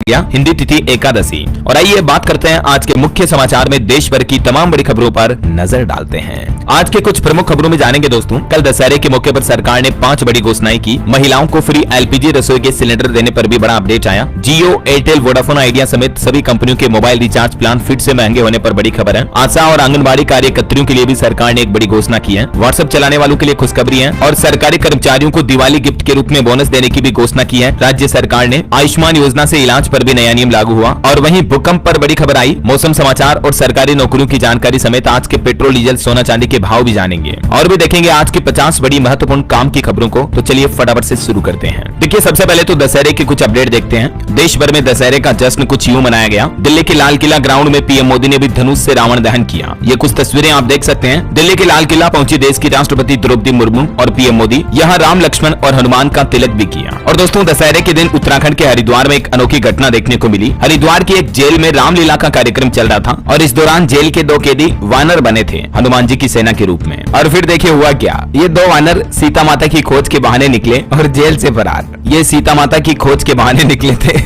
गया हिंदी तिथि एकादशी। और आइए बात करते हैं आज के मुख्य समाचार में देश भर की तमाम बड़ी खबरों पर नजर डालते हैं। आज के कुछ प्रमुख खबरों में जानेंगे दोस्तों, कल दशहरे के मौके पर सरकार ने 5 बड़ी घोषणाएं की। महिलाओं को फ्री एलपीजी रसोई गैस सिलेंडर देने पर भी बड़ा अपडेट आया। जियो, एयरटेल, वोडाफोन आइडिया समेत सभी कंपनियों के मोबाइल रिचार्ज प्लान फिर से महंगे होने पर बड़ी खबर है। आशा और आंगनबाड़ी कार्यकर्तियों के लिए भी सरकार ने एक बड़ी घोषणा की है। व्हाट्सएप चलाने वालों के लिए खुशखबरी है और सरकारी कर्मचारियों को दिवाली गिफ्ट के रूप में बोनस देने की भी घोषणा की है राज्य सरकार ने। आयुष्मान योजना से इलाज पर भी नया नियम लागू हुआ। और वहीं भूकंप पर बड़ी खबर आई। मौसम समाचार और सरकारी नौकरियों की जानकारी समेत आज के पेट्रोल, डीजल, सोना चांदी के भाव भी जानेंगे और भी देखेंगे आज की 50 बड़ी महत्वपूर्ण काम की खबरों को। तो चलिए फटाफट से शुरू करते हैं। देखिए सबसे पहले तो दशहरे के कुछ अपडेट देखते हैं। देश भर में दशहरे का जश्न कुछ यूं मनाया गया। दिल्ली के लाल किला ग्राउंड में पीएम मोदी ने भी धनुष से रावण दहन किया। ये कुछ तस्वीरें आप देख सकते हैं। दिल्ली के लाल किला पहुंची देश की राष्ट्रपति द्रौपदी मुर्मू और पीएम मोदी यहाँ राम, लक्ष्मण और हनुमान का तिलक भी किया। और दोस्तों दशहरे के दिन उत्तराखंड के हरिद्वार में एक अनोखी घटना देखने को मिली। हरिद्वार की एक जेल में रामलीला का कार्यक्रम चल रहा था और इस दौरान जेल के 2 कैदी वानर बने थे हनुमान जी की सेना के रूप में। और फिर देखिए हुआ क्या, ये 2 वानर सीता माता की खोज के बहाने निकले और जेल से फरार। ये सीता माता की खोज के बहाने निकले थे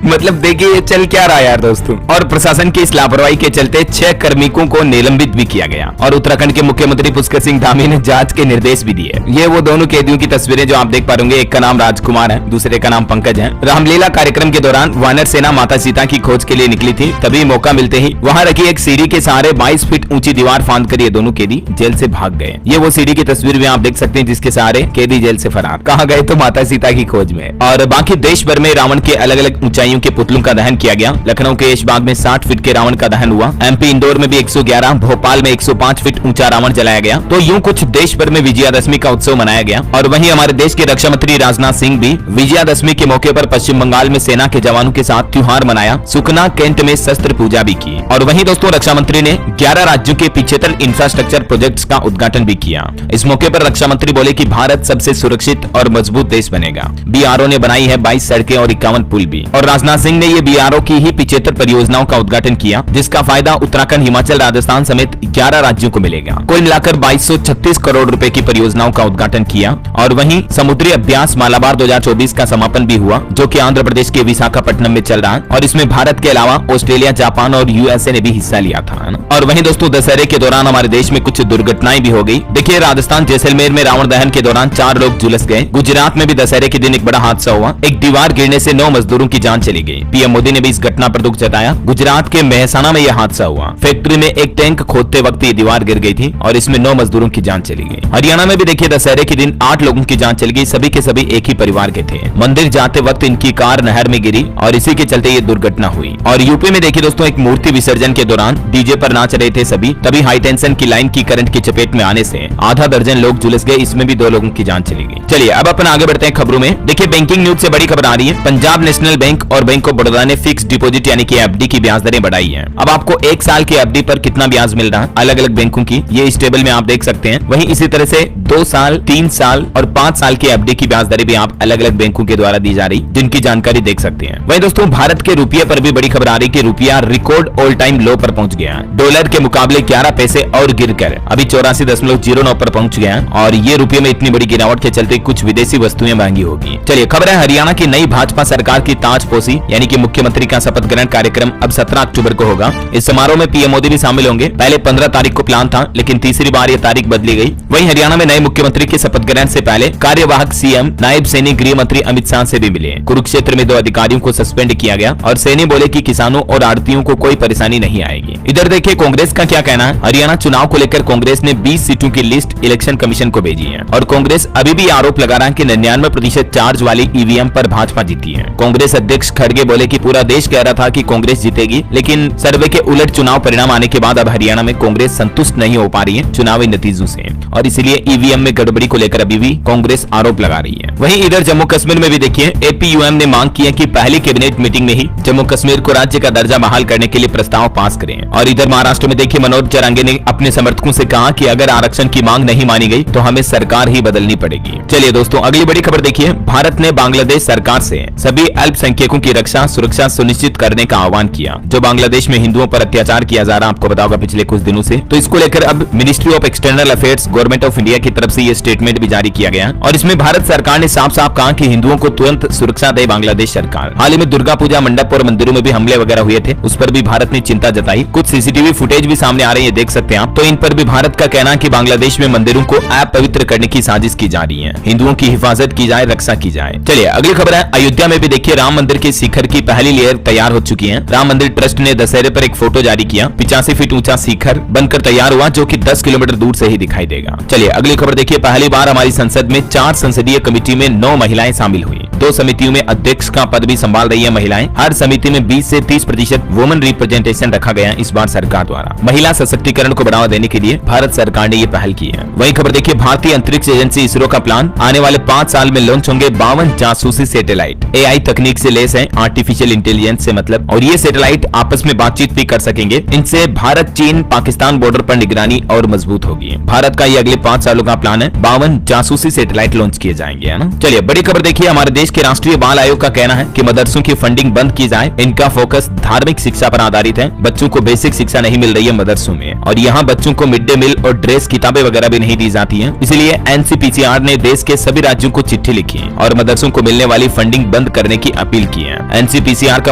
मतलब देखिए ये चल क्या रहा है यार दोस्तों। और प्रशासन की इस लापरवाही के चलते 6 कार्मिकों को निलंबित भी किया गया। और उत्तराखंड के मुख्यमंत्री पुष्कर सिंह धामी ने जांच के निर्देश भी दिए। ये वो दोनों कैदियों की तस्वीरें जो आप देख पा रहे, एक का नाम राजकुमार है, दूसरे का नाम पंकज है। रामलीला कार्यक्रम के दौरान वानर सेना माता सीता की खोज के लिए निकली थी। तभी मौका मिलते ही वहां रखी एक सीढ़ी के सहारे 22 फीट ऊंची दीवार फांद कर ये दोनों कैदी जेल से भाग गए। ये वो सीढ़ी की तस्वीर भी आप देख सकते हैं जिसके सहारे कैदी जेल से फरार। कहाँ गए तो माता सीता की खोज में। और बाकी देश भर में रावण के अलग अलग ऊंचाइयों के पुतलों का दहन किया गया। लखनऊ के ऐशबाग में 60 फीट के रावण का दहन हुआ। एमपी इंदौर में भी 111, भोपाल में 105 फीट ऊंचा रावण जलाया गया। तो यूं कुछ देश भर में विजयादशमी का उत्सव मनाया गया। और वहीं हमारे देश के रक्षा मंत्री राजनाथ सिंह भी विजयादशमी के मौके पर पश्चिम बंगाल में सेना के जवानों के साथ त्योहार मनाया। सुकना कैंट में शस्त्र पूजा भी की। और वहीं दोस्तों रक्षा मंत्री ने 11 राज्यों के 75 इंफ्रास्ट्रक्चर प्रोजेक्ट्स का उद्घाटन भी किया। इस मौके पर रक्षा मंत्री बोले कि भारत सबसे सुरक्षित और मजबूत देश बनेगा। बीआरओ ने बनाई है 22 सड़कें और 51 पुल भी। और राजनाथ सिंह ने ये बीआरओ की ही 75 परियोजनाओं का उद्घाटन किया जिसका फायदा उत्तराखंड, हिमाचल, राजस्थान समेत 11 राज्यों को मिलेगा। कुल मिलाकर 2236 करोड़ रुपए की परियोजनाओं का उद्घाटन किया। और वहीं समुद्री अभ्यास मालाबार 2024 का समापन भी हुआ जो कि आंध्र प्रदेश के विशाखापट्टनम में चल रहा है। और इसमें भारत के अलावा ऑस्ट्रेलिया, जापान और यूएसए ने भी हिस्सा लिया था। और वहीं दोस्तों दशहरे के दौरान हमारे देश में कुछ दुर्घटनाएं भी हो गई। देखिए राजस्थान जैसलमेर में रावण दहन के दौरान 4 लोग झुलस गए। गुजरात में भी दशहरे के दिन एक बड़ा हादसा हुआ। एक दीवार गिरने से 9 मजदूरों की जान चली गई। पीएम मोदी ने भी इस घटना पर दुख जताया। गुजरात के मेहसाना में यह हादसा हुआ। फैक्ट्री में एक टैंक खोदते वक्त ये दीवार गिर गई थी और इसमें 9 मजदूरों की जान चली गई। हरियाणा में भी देखिए दशहरे के दिन 8 लोगों की जान चली गई। सभी के सभी एक ही परिवार के थे। मंदिर जाते वक्त इनकी कार नहर में गिरी और इसी के चलते ये दुर्घटना हुई। और यूपी में देखिए दोस्तों एक मूर्ति विसर्जन के दौरान डीजे पर नाच रहे थे सभी, तभी हाई टेंशन की लाइन की करंट की चपेट में आने से आधा दर्जन लोग झुलस गए। इसमें भी 2 लोगों की जान चली गई। चलिए अब अपन आगे बढ़ते हैं खबरों में। देखिए बैंकिंग न्यूज से बड़ी खबर आ रही है। पंजाब नेशनल बैंक और बैंक ऑफ बड़ौदा ने फिक्स डिपॉजिट यानी कि एफडी की ब्याज दरें बढ़ाई है। अब आपको 1 साल की एफडी पर कितना ब्याज मिल रहा है अलग अलग बैंकों की, ये इस टेबल में आप देख सकते हैं। वहीं इसी तरह से 2 साल, 3 साल और 5 साल की एफडी की ब्याज दरें भी आप अलग अलग बैंकों के द्वारा दी जा रही, जिनकी जानकारी देख सकते हैं। वहीं दोस्तों भारत के रुपये पर भी बड़ी खबर आ रही कि रुपया रिकॉर्ड ऑल टाइम लो पर पहुंच गया है। डॉलर के मुकाबले 11 पैसे और गिरकर अभी 84.09 पर पहुंच गया है। और ये रुपये में इतनी बड़ी गिरावट के चलते कुछ विदेशी वस्तुएं महंगी होगी। चलिए खबर है हरियाणा की नई भाजपा सरकार की ताजपोशी यानी कि मुख्यमंत्री का शपथ ग्रहण कार्यक्रम अब 17 अक्टूबर को होगा। इस समारोह में पीएम मोदी भी शामिल होंगे। पहले 15 तारीख को प्लान था लेकिन तीसरी बार ये तारीख बदली गई। वहीं हरियाणा में नए मुख्यमंत्री के शपथ ग्रहण से पहले कार्यवाहक सीएम नायब सैनी गृह मंत्री अमित शाह से भी मिले। कुरुक्षेत्र में 2 अधिकारियों को सस्पेंड किया गया और सैनी बोले कि किसानों और आड़तियों को कोई परेशानी नहीं आएगी। इधर देखिए कांग्रेस का क्या कहना है। हरियाणा चुनाव को लेकर कांग्रेस ने 20 सीटों की लिस्ट इलेक्शन कमीशन को भेजी है। और कांग्रेस अभी भी आरोप लगा रहा है कि 99% चार्ज वाली ईवीएम पर भाजपा जीती है। कांग्रेस अध्यक्ष खड़गे बोले कि पूरा देश कह रहा था कि कांग्रेस जीतेगी, लेकिन सर्वे के उलट चुनाव परिणाम आने के बाद अब हरियाणा में कांग्रेस संतुष्ट नहीं हो पा रही है चुनावी नतीजों से और इसलिए ईवीएम में गड़बड़ी को लेकर अभी भी कांग्रेस आरोप लगा रही है। वहीं इधर जम्मू कश्मीर में भी देखिए एपीयूएम ने मांग की है कि पहली कैबिनेट मीटिंग में ही जम्मू कश्मीर को राज्य का दर्जा बहाल करने के लिए प्रस्ताव पास करें। और इधर महाराष्ट्र में देखिए मनोज जरांगे ने अपने समर्थकों से कहा कि अगर आरक्षण की मांग नहीं मानी गई तो हमें सरकार ही बदलनी पड़ेगी। चलिए दोस्तों अगली बड़ी खबर देखिए। भारत ने बांग्लादेश सरकार से सभी अल्पसंख्यकों की रक्षा सुरक्षा सुनिश्चित करने का आह्वान किया। जो बांग्लादेश में हिंदुओं पर अत्याचार किया जा रहा है आपको बताओगा पिछले कुछ दिनों से, तो इसको लेकर अब ministry of external affairs government of India की तरफ से ये स्टेटमेंट भी जारी किया गया और इसमें भारत सरकार ने साफ साफ कहा कि हिंदुओं को तुरंत सुरक्षा दे बांग्लादेश सरकार। हाल ही में दुर्गा पूजा मंडप और मंदिरों में भी हमले वगैरह हुए थे, उस पर भी भारत ने चिंता जताई। कुछ सीसीटीवी फुटेज भी सामने आ रही है, देख सकते हैं आप। तो इन पर भी भारत का कहना है कि बांग्लादेश में मंदिरों को अपवित्र करने की साजिश की जा रही है, हिंदुओं की हिफाजत की जाए, रक्षा की जाए। चलिए अगली खबर है, अयोध्या में भी देखिए राम मंदिर के शिखर की पहली लेयर तैयार हो चुकी है। राम मंदिर ट्रस्ट ने दशहरे पर एक फोटो जारी किया। 85 फीट ऊंचा शिखर बनकर तैयार हुआ, जो कि 10 किलोमीटर दूर से ही दिखाई देगा। चलिए अगली खबर देखिए, पहली बार हमारी संसद में 4 संसदीय कमेटी में 9 महिलाएं शामिल हुई। 2 समितियों में अध्यक्ष का पद भी संभाल रही है महिलाएं। हर समिति में 20 से 30% वुमेन रिप्रेजेंटेशन रखा गया इस बार सरकार द्वारा। महिला सशक्तिकरण को बढ़ावा देने के लिए भारत सरकार ने ये पहल की है। वहीं खबर देखिए, भारतीय अंतरिक्ष एजेंसी इसरो का प्लान, आने वाले 5 साल में लॉन्च होंगे 52 जासूसी सैटेलाइट। AI तकनीक से लेस है, आर्टिफिशियल इंटेलिजेंस से मतलब, और ये सैटेलाइट आपस में बातचीत भी कर सकेंगे। इनसे भारत, चीन, पाकिस्तान बॉर्डर पर निगरानी और मजबूत होगी। भारत का ये अगले 5 सालों का प्लान है, 52 जासूसी सैटेलाइट लॉन्च किए जाएंगे, है ना। चलिए बड़ी खबर देखिए, हमारे देश के राष्ट्रीय बाल आयोग का कहना है कि मदरसों की फंडिंग बंद की जाए। इनका फोकस धार्मिक शिक्षा पर आधारित है। बच्चों को बेसिक शिक्षा नहीं मिल रही है मदरसों में, और यहाँ बच्चों को मिड डे मील और ड्रेस, किताबें वगैरह भी नहीं दी जाती है। इसलिए NCPCR ने देश के सभी राज्यों को चिट्ठी लिखी और मदरसों को मिलने वाली फंडिंग बंद करने की अपील की है। NCPCR का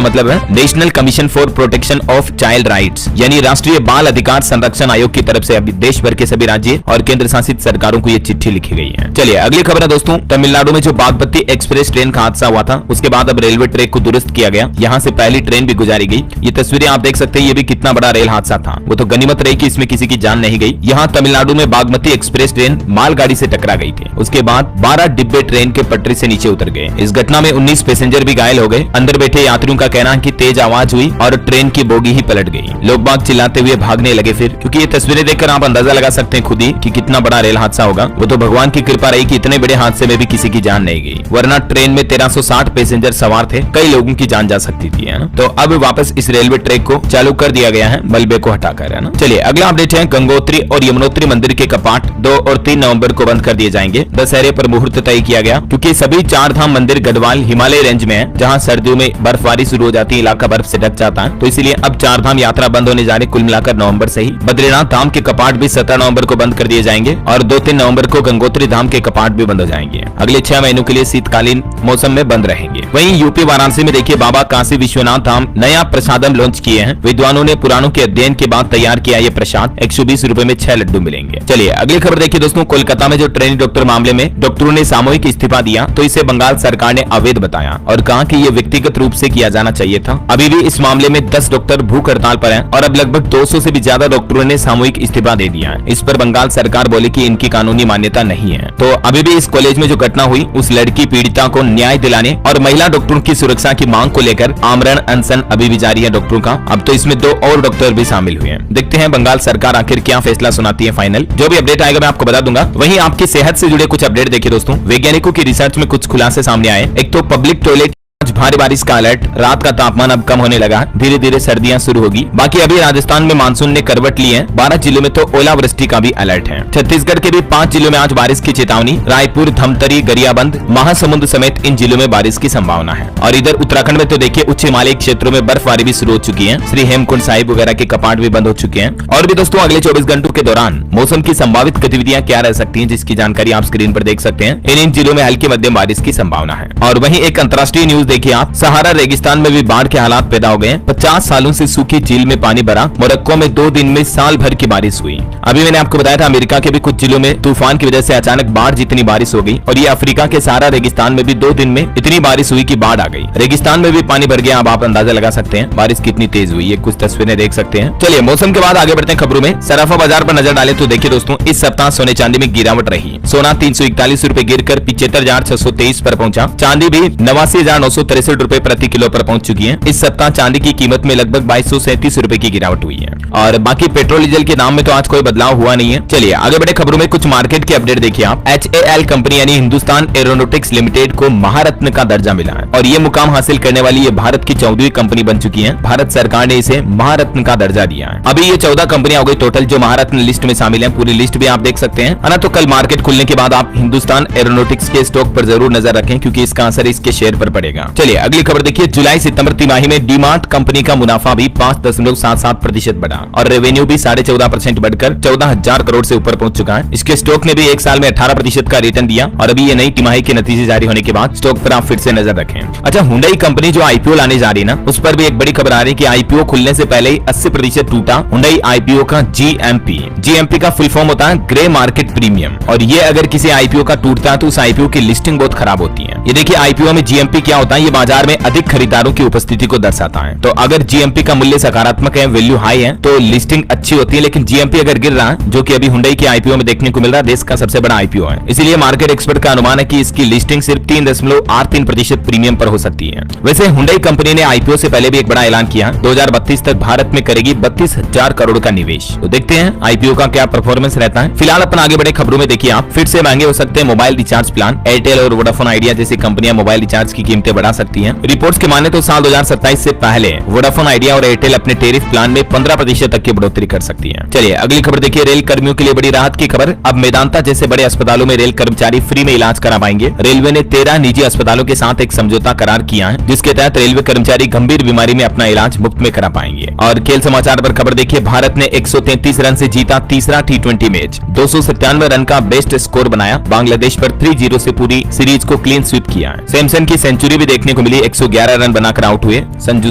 मतलब है national commission for protection of child rights, यानी राष्ट्रीय बाल अधिकार संरक्षण आयोग की तरफ से अभी देश भर के सभी राज्य और केंद्र शासित सरकारों को ये चिट्ठी लिखी गई है। चलिए अगली खबर है दोस्तों, तमिलनाडु में जो बागमती एक्सप्रेस ट्रेन का हादसा हुआ था, उसके बाद अब रेलवे ट्रैक को दुरुस्त किया गया। यहाँ से पहली ट्रेन भी गुजारी गई। ये तस्वीरें आप देख सकते हैं, ये भी कितना बड़ा रेल हादसा था। वो तो गनीमत रही कि इसमें किसी की जान नहीं गई। यहाँ तमिलनाडु में बागमती एक्सप्रेस ट्रेन मालगाड़ी से टकरा गई थी। उसके बाद 12 डिब्बे ट्रेन के पटरी से नीचे उतर गए। इस घटना में 19 पैसेंजर भी घायल हो गए। अंदर बैठे यात्रियों का कहना है कि तेज आवाज हुई और ट्रेन की बोगी ही पलट गई। लोग बाग चिल्लाते हुए भागने लगे फिर, क्योंकि ये तस्वीरें देखकर आप अंदाजा लगा सकते हैं खुद ही कि कितना बड़ा रेल हादसा होगा। वो तो भगवान की कृपा रही कि इतने बड़े हादसे में भी किसी की जान नहीं गई, वरना ट्रेन में 1360 पैसेंजर सवार थे, कई लोगों की जान जा सकती थी, है ना। तो अब वापस इस रेलवे ट्रैक को चालू कर दिया गया है, मलबे को हटाकर, है ना। चलिए अगला अपडेट है, गंगोत्री और यमुनोत्री मंदिर के कपाट 2 और 3 नवंबर को बंद कर दिए जाएंगे। दशहरे पर मुहूर्त तय किया गया, क्योंकि सभी 4 धाम मंदिर गढ़वाल हिमालय रेंज में है, जहां सर्दियों में बर्फबारी शुरू हो जाती है, इलाका बर्फ से ढक जाता है। तो इसलिए अब 4 धाम यात्रा बंद होने जा रही, कुल मिलाकर नवंबर से ही। बद्रीनाथ धाम के कपाट भी 17 नवंबर को बंद कर दिए जाएंगे और 2-3 नवंबर को गंगोत्री धाम के कपाट भी बंद हो जाएंगे। अगले 6 महीनों के लिए शीतकालीन मौसम में बंद रहेंगे। वहीं यूपी वाराणसी में देखिए, बाबा काशी विश्वनाथ धाम नया प्रसादम लॉन्च किए हैं। विद्वानों ने पुराणों के अध्ययन के बाद तैयार किया ये प्रसाद। 120 रुपए में 6 लड्डू मिलेंगे। चलिए अगली खबर देखिए दोस्तों, कोलकाता में जो ट्रेनी डॉक्टर मामले में डॉक्टरों ने सामूहिक इस्तीफा दिया, तो इसे बंगाल सरकार ने अवैध बताया और कहा कि ये व्यक्तिगत रूप से किया जाना चाहिए था। अभी भी इस मामले में 10 डॉक्टर भूख हड़ताल पर हैं और अब लगभग 200 से भी ज्यादा डॉक्टरों ने सामूहिक इस्तीफा दे दिया है। इस पर बंगाल सरकार बोली कि इनकी कानूनी मान्यता नहीं है। तो अभी भी इस कॉलेज में जो घटना हुई, उस लड़की पीड़िता को न्याय दिलाने और महिला डॉक्टरों की सुरक्षा की मांग को लेकर आमरण अनशन अभी भी जारी है डॉक्टरों का। अब तो इसमें 2 और डॉक्टर भी शामिल हुए हैं। देखते हैं बंगाल सरकार आखिर क्या फैसला सुनाती है फाइनल। जो भी अपडेट आएगा मैं आपको बता दूंगा। वहीं आपकी सेहत से जुड़े कुछ अपडेट देखिए दोस्तों, वैज्ञानिकों की रिसर्च में कुछ खुलासे सामने आए। एक तो पब्लिक टॉयलेट, आज भारी बारिश का अलर्ट, रात का तापमान अब कम होने लगा, धीरे धीरे सर्दियां शुरू होगी। बाकी अभी राजस्थान में मानसून ने करवट ली है, 12 जिलों में तो ओलावृष्टि का भी अलर्ट है। छत्तीसगढ़ के भी 5 जिलों में आज बारिश की चेतावनी, रायपुर, धमतरी, गरियाबंद, महासमुंद समेत इन जिलों में बारिश की संभावना है। और इधर उत्तराखंड में तो देखिए उच्च हिमालयी क्षेत्रों में बर्फबारी भी शुरू हो चुकी है। श्री हेमकुंड साहिब वगैरह के कपाट भी बंद हो चुके हैं। और भी दोस्तों अगले 24 घंटों के दौरान मौसम की संभावित गतिविधियां क्या रह सकती है, जिसकी जानकारी आप स्क्रीन पर देख सकते हैं। इन जिलों में हल्की मध्यम बारिश की संभावना है। और वहीं एक अंतर्राष्ट्रीय न्यूज देखिए आप, सहारा रेगिस्तान में भी बाढ़ के हालात पैदा हो गए। 50 सालों से सूखी झील में पानी भरा। मोरक्को में 2 दिन में साल भर की बारिश हुई। अभी मैंने आपको बताया था अमेरिका के भी कुछ जिलों में तूफान की वजह से अचानक बाढ़ जितनी बारिश हो गई, और ये अफ्रीका के सहारा रेगिस्तान में भी 2 दिन में इतनी बारिश हुई कि बाढ़ आ गई। रेगिस्तान में भी पानी भर गया। अब आप अंदाजा लगा सकते हैं बारिश कितनी तेज हुई है, कुछ तस्वीरें देख सकते हैं। चलिए मौसम के बाद आगे बढ़ते हैं खबरों में। सराफा बाजार पर नजर डालें तो देखिए दोस्तों, इस सप्ताह सोने चांदी में गिरावट रही। सोना 341 रुपए गिरकर 75,623 पर पहुंचा। चांदी भी 89,963 रुपए प्रति किलो पर पहुंच चुकी है। इस सप्ताह चांदी की कीमत में लगभग 2237 रुपए की गिरावट हुई है। और बाकी पेट्रोल डीजल के दाम में तो आज कोई बदलाव हुआ नहीं है। चलिए आगे बढ़े खबरों में, कुछ मार्केट के अपडेट देखिए आप। HAL कंपनी यानी हिंदुस्तान एरोनॉटिक्स लिमिटेड को महारत्न का दर्जा मिला है और ये मुकाम हासिल करने वाली ये भारत की 14वीं कंपनी बन चुकी है। भारत सरकार ने इसे महारत्न का दर्जा दिया है। अभी ये 14 कंपनियां हो गई टोटल जो महारत्न लिस्ट में शामिल है। पूरी लिस्ट भी आप देख सकते हैं, है ना। तो कल मार्केट खुलने के बाद आप हिंदुस्तान एरोनॉटिक्स के स्टॉक पर जरूर नजर रखें, क्योंकि इसका असर इसके शेयर पर पड़ेगा। चलिए अगली खबर देखिए, जुलाई सितंबर तिमाही में डीमार्ट कंपनी का मुनाफा भी 5.77% बढ़ा। और रेवेन्यू भी 14.5% बढ़कर 14,000 करोड़ से ऊपर पहुंच चुका है। इसके स्टॉक ने भी एक साल में 18% का रिटर्न दिया और अभी ये नई तिमाही के नतीजे जारी होने के बाद स्टॉक पर आप फिर से नजर रखें। अच्छा, हुंडई कंपनी जो आईपीओ लाने जा रही है ना, उस पर भी एक बड़ी खबर आ रही है कि आईपीओ खुलने से पहले ही 80% टूटा हुंडई आईपीओ का जीएमपी का फुल फॉर्म होता है ग्रे मार्केट प्रीमियम, और ये अगर किसी आईपीओ का टूटता है तो उस आईपीओ की लिस्टिंग बहुत खराब होती है। ये देखिए आईपीओ में जीएमपी क्या होता है, ये बाजार में अधिक खरीदारों की उपस्थिति को दर्शाता है। तो अगर जीएमपी का मूल्य सकारात्मक है, वैल्यू हाई है, तो लिस्टिंग अच्छी होती है। लेकिन जीएमपी अगर गिर रहा है, जो कि अभी हुंडई के आईपीओ में देखने को मिल रहा है, देश का सबसे बड़ा आईपीओ है, इसीलिए मार्केट एक्सपर्ट का अनुमान है कि इसकी लिस्टिंग सिर्फ 3.83% प्रीमियम पर हो सकती है। वैसे हुंडई कंपनी ने आईपीओ से पहले भी एक बड़ा ऐलान किया, 2032 तक भारत में करेगी 32,000 करोड़ का निवेश। तो देखते हैं आईपीओ का क्या परफॉर्मेंस रहता है। फिलहाल अपन आगे बढ़े खबरों में, देखिए आप फिर से महंगे हो सकते हैं मोबाइल रिचार्ज प्लान। एयरटेल और वोडाफोन आइडिया जैसी कंपनियां मोबाइल रिचार्ज की कीमतें बढ़ा सकती हैं। रिपोर्ट्स के माने तो साल 2027 से पहले वोडाफोन आइडिया और एयरटेल अपने टेरिफ प्लान में 15% तक की बढ़ोतरी कर सकती है। चलिए अगली खबर देखिए, रेल कर्मियों के लिए बड़ी राहत की खबर। अब मेदांता जैसे बड़े अस्पतालों में रेल कर्मचारी फ्री में इलाज करा पाएंगे। रेलवे ने 13 निजी अस्पतालों के साथ एक समझौता करार किया है, जिसके तहत रेलवे कर्मचारी गंभीर बीमारी में अपना इलाज मुफ्त में करा पाएंगे। और खेल समाचार पर खबर देखिए, भारत ने 133 रन से जीता तीसरा T20 मैच, 297 रन का बेस्ट स्कोर बनाया, बांग्लादेश पर 3-0 से पूरी सीरीज को क्लीन स्वीप किया है। सैमसन की सेंचुरी भी देखने को मिली, 111 रन बनाकर आउट हुए संजू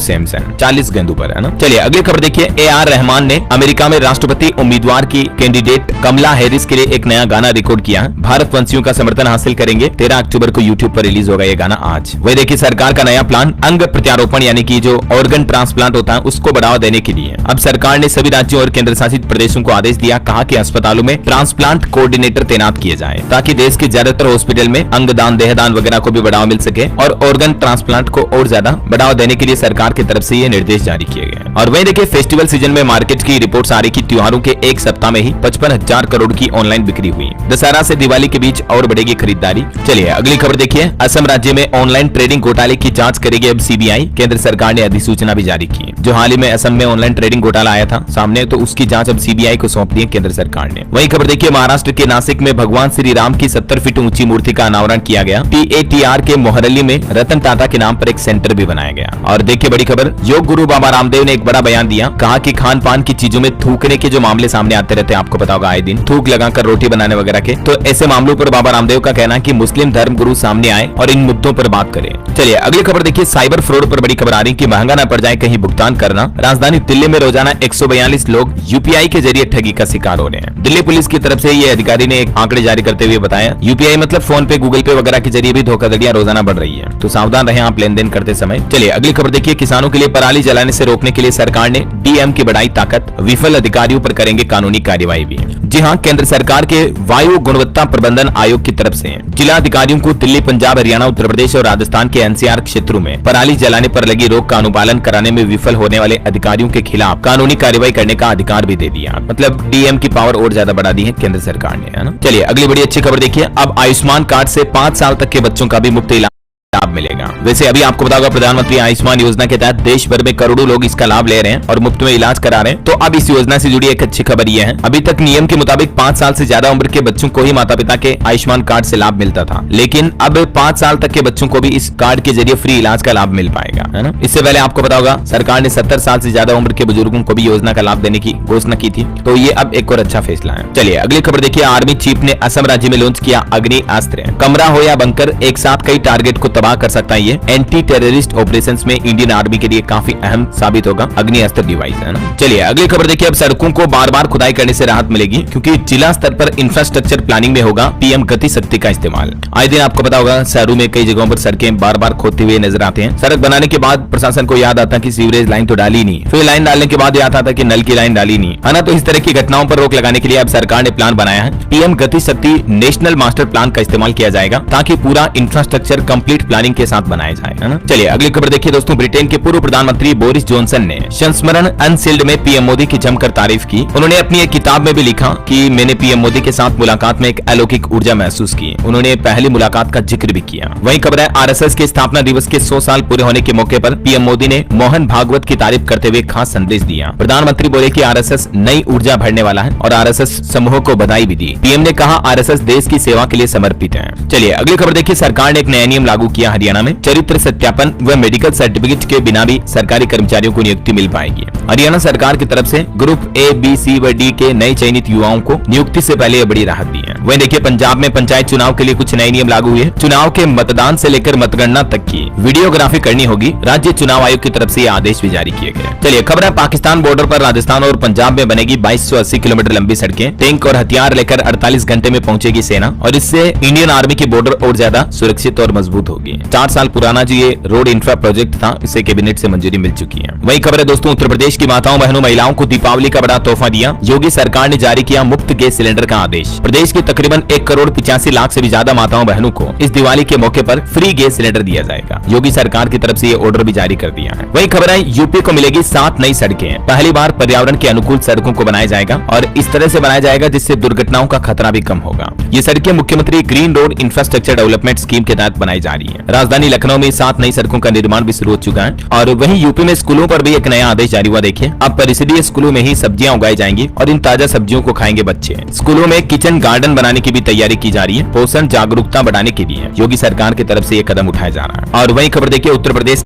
सैमसन 40 गेंदों पर, है ना। चलिए अगली खबर देखिए, AR रहमान ने अमेरिका में राष्ट्रपति उम्मीदवार की कैंडिडेट कमला हैरिस के लिए एक नया गाना रिकॉर्ड किया है। भारत वंशियों का समर्थन हासिल करेंगे। 13 अक्टूबर को यूट्यूब पर रिलीज होगा ये गाना आज। वही देखिए सरकार का नया प्लान अंग प्रत्यारोपण यानी कि जो ऑर्गन ट्रांसप्लांट होता है उसको बढ़ावा देने के लिए। अब सरकार ने सभी राज्यों और केंद्र शासित प्रदेशों को आदेश दिया, कहा कि अस्पतालों में ट्रांसप्लांट कोऑर्डिनेटर तैनात किए जाए, ताकि देश के ज्यादातर हॉस्पिटल में अंगदान देहदान वगैरह को भी बढ़ावा मिल सके। और ऑर्गन ट्रांसप्लांट को और ज्यादा बढ़ावा देने के लिए सरकार की तरफ से ये निर्देश जारी किए गए। और वही देखिए फेस्टिवल सीजन में मार्केट की रिपोर्ट्स आ रही कि त्योहारों के एक सप्ताह में ही 55,000 करोड़ की ऑनलाइन बिक्री हुई। दशहरा से दिवाली के बीच और बढ़ेगी खरीदारी। चलिए अगली खबर देखिए, असम राज्य में ऑनलाइन ट्रेडिंग घोटाले की जांच करेगी अब सीबीआई। केंद्र सरकार ने अधिसूचना भी जारी की। जो हाल ही में असम में ऑनलाइन ट्रेडिंग घोटाला आया था सामने, तो उसकी जांच अब सीबीआई को सौंप दी है केंद्र सरकार ने। वही खबर देखिए, महाराष्ट्र के नासिक में भगवान श्री राम की 70 फीट ऊंची मूर्ति का अनावरण किया गया। PATR के मोहरली में रतन टाटा के नाम पर एक सेंटर भी बनाया गया। और देखिए बड़ी खबर, योग गुरु बाबा रामदेव ने एक बड़ा बयान दिया, कहा कि खान पान की चीजों में थूकने के जो मामले सामने आते रहते हैं, आपको पता होगा आए दिन थूक लगाकर रोटी बनाने वगैरह के, तो ऐसे मामलों पर बाबा रामदेव का कहना है कि मुस्लिम धर्म गुरु सामने आए और इन मुद्दों पर बात करें। चलिए अगली खबर देखिए, साइबर फ्रॉड पर बड़ी खबर आ रही कि महंगा न पड़ जाए कहीं भुगतान करना। राजधानी दिल्ली में रोजाना 142 लोग यूपीआई के जरिए ठगी का शिकार हो रहे हैं। दिल्ली पुलिस की तरफ से ये अधिकारी ने एक आंकड़े जारी करते हुए बताया, यूपीआई मतलब फोन पे, गूगल पे वगैरह के जरिए भी धोखाधड़ियां रोजाना बढ़ रही है, तो सावधान रहें आप लेन देन करते समय। चलिए अगली खबर देखिए, किसानों के लिए पराली जलाने से रोकने के लिए सरकार ने डीएम की बढ़ाई ताकत, विफल अधिकारियों पर करेंगे कानूनी कार्यवाही भी। जी हाँ, केंद्र सरकार के वायु गुणवत्ता प्रबंधन आयोग की तरफ से जिला अधिकारियों को दिल्ली, पंजाब, हरियाणा, उत्तर प्रदेश और राजस्थान के एनसीआर क्षेत्रों में पराली जलाने पर लगी रोक का अनुपालन कराने में विफल होने वाले अधिकारियों के खिलाफ कानूनी कार्रवाई करने का अधिकार भी दे दिया। मतलब डीएम की पावर और ज्यादा बढ़ा दी है केंद्र सरकार ने, है ना। चलिए अगली बड़ी अच्छी खबर देखिए, अब आयुष्मान कार्ड से 5 साल तक के बच्चों का भी मुफ्त इलाज लाभ मिलेगा। वैसे अभी आपको बताऊंगा प्रधानमंत्री आयुष्मान योजना के तहत देश भर में करोड़ों लोग इसका लाभ ले रहे हैं और मुफ्त में इलाज करा रहे हैं। तो अब इस योजना से जुड़ी एक अच्छी खबर यह है, अभी तक नियम के मुताबिक 5 साल से ज्यादा उम्र के बच्चों को ही माता पिता के आयुष्मान कार्ड से लाभ मिलता था, लेकिन अब 5 साल तक के बच्चों को भी इस कार्ड के जरिए फ्री इलाज का लाभ मिल पाएगा, है ना। इससे पहले आपको पता होगा सरकार ने 70 साल से ज्यादा उम्र के बुजुर्गों को भी योजना का लाभ देने की घोषणा की थी, तो ये अब एक और अच्छा फैसला है। चलिए अगली खबर देखिए, आर्मी चीफ ने असम राज्य में लॉन्च किया अग्नि अस्त्र। कमरा हो या बंकर, एक साथ कई टारगेट को तबाह कर सकता है। ये एंटी टेररिस्ट ऑपरेशंस में इंडियन आर्मी के लिए काफी अहम साबित होगा अग्नि अस्त्र डिवाइस, है ना। चलिए अगली खबर देखिए, अब सड़कों को बार बार खुदाई करने से राहत मिलेगी, क्योंकि जिला स्तर पर इंफ्रास्ट्रक्चर प्लानिंग में होगा पीएम गति शक्ति का इस्तेमाल। आए दिन आपको पता होगा शहरों में कई जगहों पर सड़कें बार बार खोदते हुए नजर आते हैं। सड़क बनाने के बाद प्रशासन को याद आता कि सीवरेज लाइन तो डाली नहीं, फिर लाइन डालने के बाद याद आता कि नल की लाइन डाली नहीं, है ना। तो इस तरह की घटनाओं पर रोक लगाने के लिए अब सरकार ने प्लान बनाया है। पीएम गति शक्ति नेशनल मास्टर प्लान का इस्तेमाल किया जाएगा, ताकि पूरा इंफ्रास्ट्रक्चर कंप्लीट प्लानिंग के साथ बनाया जाए, है ना। चलिए अगली खबर देखिए दोस्तों, ब्रिटेन के पूर्व प्रधानमंत्री बोरिस जॉनसन ने संस्मरण अनसील्ड में पीएम मोदी की जमकर तारीफ की। उन्होंने अपनी एक किताब में भी लिखा कि मैंने पीएम मोदी के साथ मुलाकात में एक अलौकिक ऊर्जा महसूस की। उन्होंने पहले पहली मुलाकात का जिक्र भी किया। वहीं खबर है आरएसएस के स्थापना दिवस के 100 साल पूरे होने के मौके पर पीएम मोदी ने मोहन भागवत की तारीफ करते हुए खास संदेश दिया। प्रधानमंत्री बोले कि आरएसएस नई ऊर्जा भरने वाला है और आरएसएस समूह को बधाई भी दी। पीएम ने कहा आरएसएस देश की सेवा के लिए समर्पित है। चलिए अगली खबर देखिए। सरकार ने एक नया नियम लागू किया हरियाणा में। चरित्र सत्यापन व मेडिकल सर्टिफिकेट के बिना भी सरकारी कर्मचारियों को नियुक्ति मिल पाएगी। हरियाणा सरकार की तरफ से ग्रुप ए, बी, सी व डी के नए चयनित युवाओं को नियुक्ति से पहले बड़ी राहत दी है। वहीं देखिए पंजाब में पंचायत चुनाव के लिए कुछ नए नियम लागू हुए। चुनाव के मतदान से लेकर मतगणना तक की वीडियोग्राफी करनी होगी। राज्य चुनाव आयोग की तरफ से ये आदेश भी जारी किए गए। चलिए खबर है पाकिस्तान बॉर्डर पर राजस्थान और पंजाब में बनेगी 2280 किलोमीटर लंबी सड़कें। टैंक और हथियार लेकर 48 घंटे में पहुंचेगी सेना और इससे इंडियन आर्मी की बॉर्डर और ज्यादा सुरक्षित और मजबूत होगी। 4 साल पुराना जो ये रोड इंफ्रा प्रोजेक्ट था इसे कैबिनेट से मंजूरी मिल चुकी है। वही खबर है दोस्तों उत्तर प्रदेश की माताओं बहनों महिलाओं को दीपावली का बड़ा तोहफा दिया। योगी सरकार ने जारी किया मुफ्त गैस सिलेंडर का आदेश। प्रदेश की तकरीबन 1,85,00,000 से भी ज्यादा माताओं बहनों को इस दिवाली के मौके पर फ्री गैस सिलेंडर दिया जाएगा। योगी सरकार की तरफ से ये ऑर्डर भी जारी कर दिया है। वही खबर है यूपी को मिलेगी 7 नई सड़कें। पहली बार पर्यावरण के अनुकूल सड़कों को बनाया जाएगा और इस तरह से बनाया जाएगा जिससे दुर्घटनाओं का खतरा भी कम होगा। ये सड़कें मुख्यमंत्री green road infrastructure development scheme के तहत बनाई जा रही है। राजधानी लखनऊ में 7 नई सड़कों का निर्माण भी शुरू हो चुका है और वहीं यूपी में स्कूलों पर भी एक नया आदेश जारी हुआ। देखिए अब परिसदीय स्कूलों में ही सब्जियां उगाई जाएंगी और इन ताजा सब्जियों को खाएंगे बच्चे। स्कूलों में किचन गार्डन बनाने की भी तैयारी की जा रही है। पोषण जागरूकता बढ़ाने के लिए योगी सरकार की तरफ से ये कदम उठाया जा रहा है। और वहीं खबर देखिए उत्तर प्रदेश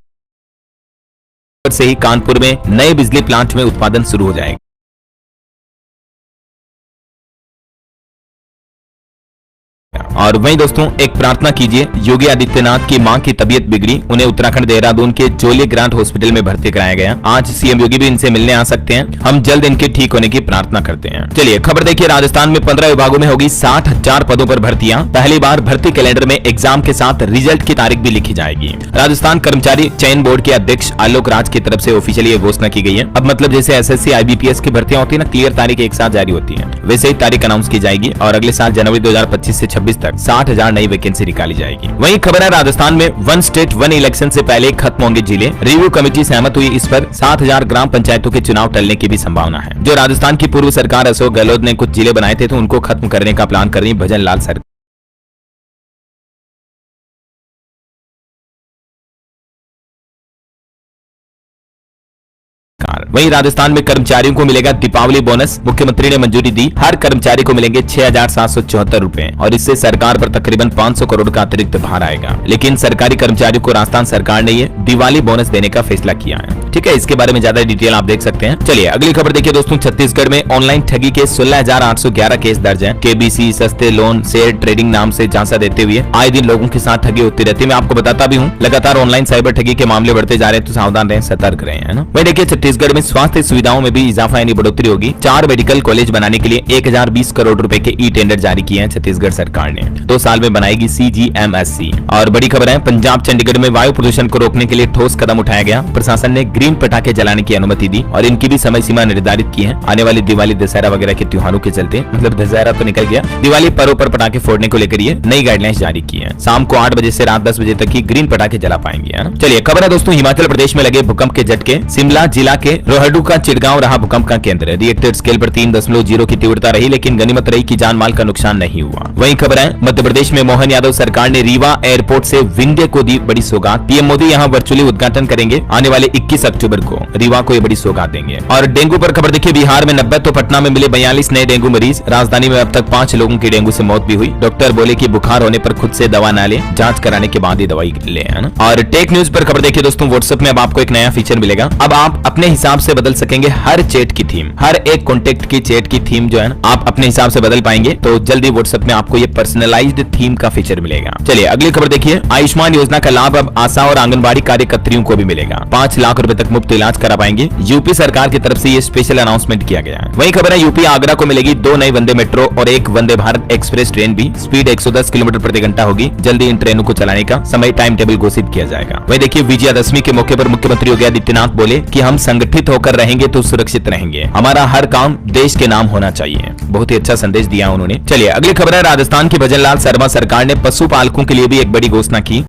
से ही कानपुर में नए बिजली प्लांट में उत्पादन शुरू हो जाएगा। और वहीं दोस्तों एक प्रार्थना कीजिए। योगी आदित्यनाथ की मां की तबीयत बिगड़ी, उन्हें उत्तराखंड देहरादून के जोली ग्रांट हॉस्पिटल में भर्ती कराया गया। आज सीएम योगी भी इनसे मिलने आ सकते हैं। हम जल्द इनके ठीक होने की प्रार्थना करते हैं। चलिए खबर देखिए राजस्थान में 15 विभागों में होगी 60,000 पदों पर भर्तियां। पहली बार भर्ती कैलेंडर में एग्जाम के साथ रिजल्ट की तारीख भी लिखी जाएगी। राजस्थान कर्मचारी चयन बोर्ड के अध्यक्ष आलोक राज की तरफ से ऑफिशियली ये घोषणा की गई है। अब मतलब जैसे एसएससी IBPS की भर्तियां होती है ना, क्लियर तारीख एक साथ जारी होती है, वैसे ही तारीख अनाउंस की जाएगी और अगले साल जनवरी 2025 से 26 तक 60,000 नई वैकेंसी निकाली जाएगी। वहीं खबर है राजस्थान में 1 स्टेट 1 इलेक्शन से पहले खत्म होंगे जिले। रिव्यू कमेटी सहमत हुई इस पर। 7,000 ग्राम पंचायतों के चुनाव टलने की भी संभावना है। जो राजस्थान की पूर्व सरकार अशोक गहलोत ने कुछ जिले बनाए थे तो उनको खत्म करने का प्लान कर रही भजन लाल सरकार। वहीं राजस्थान में कर्मचारियों को मिलेगा दीपावली बोनस। मुख्यमंत्री ने मंजूरी दी। हर कर्मचारी को मिलेंगे 6,774 रुपए और इससे सरकार पर तकरीबन 500 करोड़ का अतिरिक्त भार आएगा। लेकिन सरकारी कर्मचारियों को राजस्थान सरकार ने ये दिवाली बोनस देने का फैसला किया है। ठीक है, इसके बारे में ज्यादा डिटेल आप देख सकते हैं। चलिए अगली खबर देखिए दोस्तों। छत्तीसगढ़ में ऑनलाइन ठगी के 16,811 केस दर्ज है। केबीसी सस्ते लोन शेयर ट्रेडिंग नाम से झांसा देते हुए आए दिन लोगों के साथ ठगी होती रहती है। मैं आपको बताता भी हूँ, लगातार ऑनलाइन साइबर ठगी के मामले बढ़ते जा रहे हैं, तो सावधान रहें, सतर्क रहें, है ना। वही देखिए छत्तीसगढ़ में स्वास्थ्य सुविधाओं में भी इजाफा यानी बढ़ोतरी होगी। 4 मेडिकल कॉलेज बनाने के लिए 1020 करोड़ रुपए के ई टेंडर जारी किए हैं छत्तीसगढ़ सरकार ने। 2 साल में बनाएगी CGMSC। और बड़ी खबर है पंजाब चंडीगढ़ में वायु प्रदूषण को रोकने के लिए ठोस कदम उठाया गया। प्रशासन ने ग्रीन पटाखे जलाने की अनुमति दी और इनकी भी समय सीमा निर्धारित की है। आने वाली दिवाली दशहरा वगैरह के त्योहारों के चलते, मतलब दशहरा तो निकल गया, दिवाली पर्व पर पटाखे फोड़ने को लेकर ये नई गाइडलाइंस जारी की है। शाम को 8 बजे से रात 10 बजे तक ही ग्रीन पटाखे जला पाएंगे, है ना। चलिए खबर है दोस्तों हिमाचल प्रदेश में लगे भूकंप के झटके। शिमला जिला के रोहडू का चिड़गांव रहा भूकंप का केंद्र। रिएक्टर स्केल पर 3.0 की तीव्रता रही, लेकिन गनीमत रही कि जान माल का नुकसान नहीं हुआ। वहीं खबर है मध्य प्रदेश में मोहन यादव सरकार ने रीवा एयरपोर्ट से विंध्य को दी बड़ी सौगात। पीएम मोदी यहां वर्चुअली उद्घाटन करेंगे। आने वाले 21 अक्टूबर को रीवा को ये बड़ी सौगात देंगे। और डेंगू पर खबर देखिए, बिहार में 90 तो पटना में मिले 42 नए डेंगू मरीज। राजधानी में अब तक 5 लोगों की डेंगू से मौत भी हुई। डॉक्टर बोले कि बुखार होने पर खुद से दवा न ले, जांच कराने के बाद ही दवाई ले, है ना। और टेक न्यूज पर खबर देखिए दोस्तों, व्हाट्सएप में अब आपको एक नया फीचर मिलेगा। अब आप अपने हिसाब से बदल सकेंगे हर चैट की थीम, हर एक कॉन्टेक्ट की चैट की थीम जो है ना, आप अपने हिसाब से बदल पाएंगे। तो जल्दी व्हाट्सएप में आपको ये पर्सनलाइज्ड थीम का फीचर मिलेगा। चलिए अगली खबर देखिए, आयुष्मान योजना का लाभ अब आशा और आंगनबाड़ी कार्यकर्तियों को भी मिलेगा। 5 लाख रुपए तक मुफ्त इलाज करा पाएंगे। यूपी सरकार की तरफ से ये स्पेशल अनाउंसमेंट किया गया है। वही खबर है यूपी आगरा को मिलेगी 2 नई वंदे मेट्रो और 1 वंदे भारत एक्सप्रेस ट्रेन भी। स्पीड 110 किलोमीटर प्रति घंटा होगी। जल्दी इन ट्रेनों को चलाने का समय टाइम टेबल घोषित किया जाएगा। वही देखिए विजयादशमी के मौके पर मुख्यमंत्री योगी आदित्यनाथ बोले कि हम संगठित होकर रहेंगे तो सुरक्षित रहेंगे। हमारा हर काम देश के नाम होना चाहिए। बहुत ही अच्छा संदेश दिया उन्होंने। चलिए अगली खबर है राजस्थान की भजन लाल शर्मा सरकार ने पशुपालकों के लिए भी एक बड़ी घोषणा की।